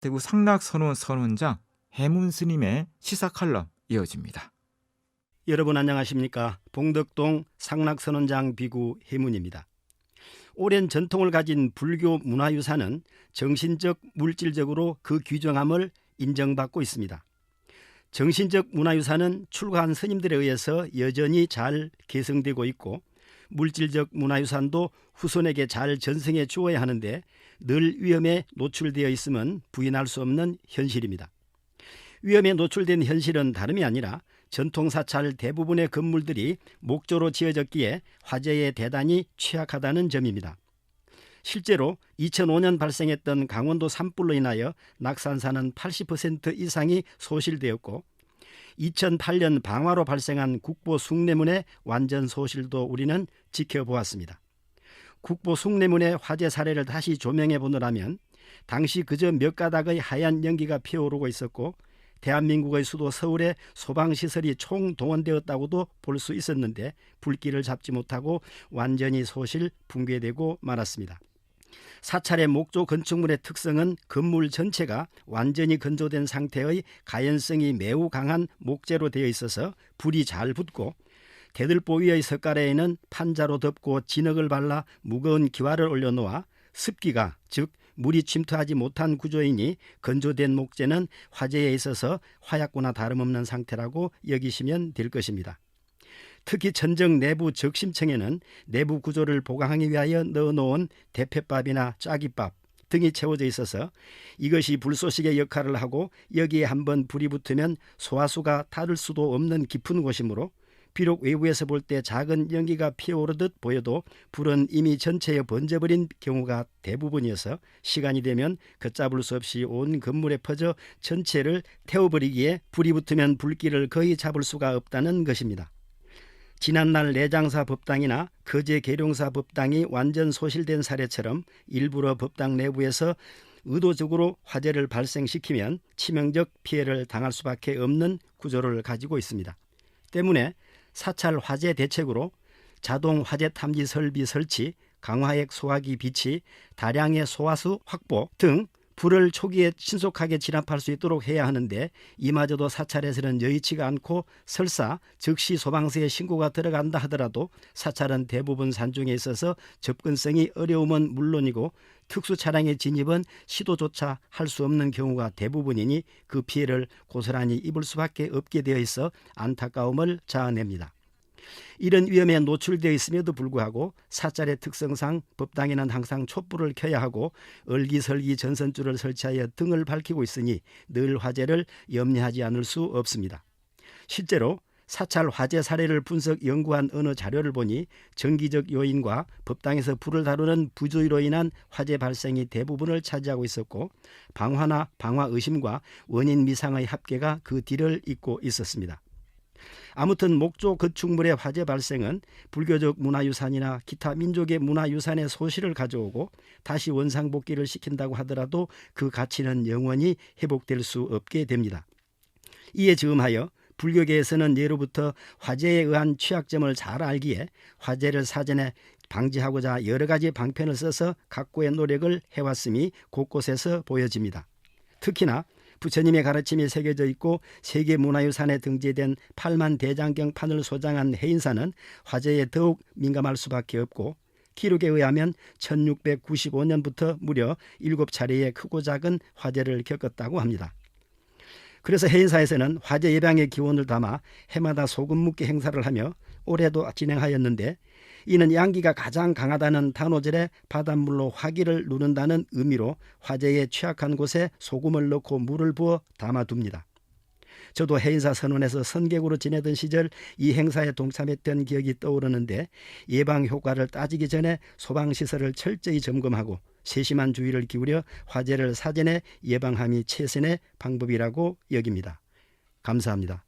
대구 상락선원 선원장 해문스님의 시사 칼럼 이어집니다. 여러분 안녕하십니까? 봉덕동 상락선원장 비구 해문입니다. 오랜 전통을 가진 불교 문화유산은 정신적, 물질적으로 그 귀중함을 인정받고 있습니다. 정신적 문화유산은 출가한 스님들에 의해서 여전히 잘 계승되고 있고, 물질적 문화유산도 후손에게 잘 전승해 주어야 하는데 늘 위험에 노출되어 있음은 부인할 수 없는 현실입니다. 위험에 노출된 현실은 다름이 아니라 전통사찰 대부분의 건물들이 목조로 지어졌기에 화재에 대단히 취약하다는 점입니다. 실제로 2005년 발생했던 강원도 산불로 인하여 낙산사는 80% 이상이 소실되었고, 2008년 방화로 발생한 국보 숭례문의 완전 소실도 우리는 지켜보았습니다. 국보 숭례문의 화재 사례를 다시 조명해 보노라면 당시 그저 몇 가닥의 하얀 연기가 피어오르고 있었고, 대한민국의 수도 서울에 소방시설이 총동원되었다고도 볼 수 있었는데 불길을 잡지 못하고 완전히 소실 붕괴되고 말았습니다. 사찰의 목조 건축물의 특성은 건물 전체가 완전히 건조된 상태의 가연성이 매우 강한 목재로 되어 있어서 불이 잘 붙고, 대들보 위의 석가래에는 판자로 덮고 진흙을 발라 무거운 기와를 올려놓아 습기가, 즉 물이 침투하지 못한 구조이니 건조된 목재는 화재에 있어서 화약고나 다름없는 상태라고 여기시면 될 것입니다. 특히 천정 내부 적심층에는 내부 구조를 보강하기 위하여 넣어놓은 대패밥이나 짜기밥 등이 채워져 있어서 이것이 불쏘시개 역할을 하고, 여기에 한번 불이 붙으면 소화수가 닳을 수도 없는 깊은 곳이므로 비록 외부에서 볼 때 작은 연기가 피어오르듯 보여도 불은 이미 전체에 번져버린 경우가 대부분이어서 시간이 되면 걷잡을 수 없이 온 건물에 퍼져 전체를 태워버리기에 불이 붙으면 불길을 거의 잡을 수가 없다는 것입니다. 지난날 내장사 법당이나 거제 계룡사 법당이 완전 소실된 사례처럼 일부러 법당 내부에서 의도적으로 화재를 발생시키면 치명적 피해를 당할 수밖에 없는 구조를 가지고 있습니다. 때문에 사찰 화재 대책으로 자동 화재 탐지 설비 설치, 강화액 소화기 비치, 다량의 소화수 확보 등 불을 초기에 신속하게 진압할 수 있도록 해야 하는데, 이마저도 사찰에서는 여의치가 않고 설사 즉시 소방서에 신고가 들어간다 하더라도 사찰은 대부분 산중에 있어서 접근성이 어려움은 물론이고 특수 차량의 진입은 시도조차 할 수 없는 경우가 대부분이니 그 피해를 고스란히 입을 수밖에 없게 되어 있어 안타까움을 자아냅니다. 이런 위험에 노출되어 있음에도 불구하고 사찰의 특성상 법당에는 항상 촛불을 켜야 하고 얼기설기 전선줄을 설치하여 등을 밝히고 있으니 늘 화재를 염려하지 않을 수 없습니다. 실제로 사찰 화재 사례를 분석 연구한 어느 자료를 보니 정기적 요인과 법당에서 불을 다루는 부조리로 인한 화재 발생이 대부분을 차지하고 있었고, 방화나 방화 의심과 원인 미상의 합계가 그 뒤를 잇고 있었습니다. 아무튼 목조 건축물의 화재 발생은 불교적 문화유산이나 기타 민족의 문화유산의 소실을 가져오고 다시 원상복귀를 시킨다고 하더라도 그 가치는 영원히 회복될 수 없게 됩니다. 이에 즈음하여 불교계에서는 예로부터 화재에 의한 취약점을 잘 알기에 화재를 사전에 방지하고자 여러 가지 방편을 써서 각고의 노력을 해왔음이 곳곳에서 보여집니다. 특히나 부처님의 가르침이 새겨져 있고 세계문화유산에 등재된 8만 대장경판을 소장한 해인사는 화재에 더욱 민감할 수밖에 없고, 기록에 의하면 1695년부터 무려 7차례의 크고 작은 화재를 겪었다고 합니다. 그래서 해인사에서는 화재 예방의 기원을 담아 해마다 소금 묻기 행사를 하며 올해도 진행하였는데, 이는 양기가 가장 강하다는 단오절에 바닷물로 화기를 누른다는 의미로 화재에 취약한 곳에 소금을 넣고 물을 부어 담아둡니다. 저도 해인사 선원에서 선객으로 지내던 시절 이 행사에 동참했던 기억이 떠오르는데, 예방 효과를 따지기 전에 소방시설을 철저히 점검하고 세심한 주의를 기울여 화재를 사전에 예방함이 최선의 방법이라고 여깁니다. 감사합니다.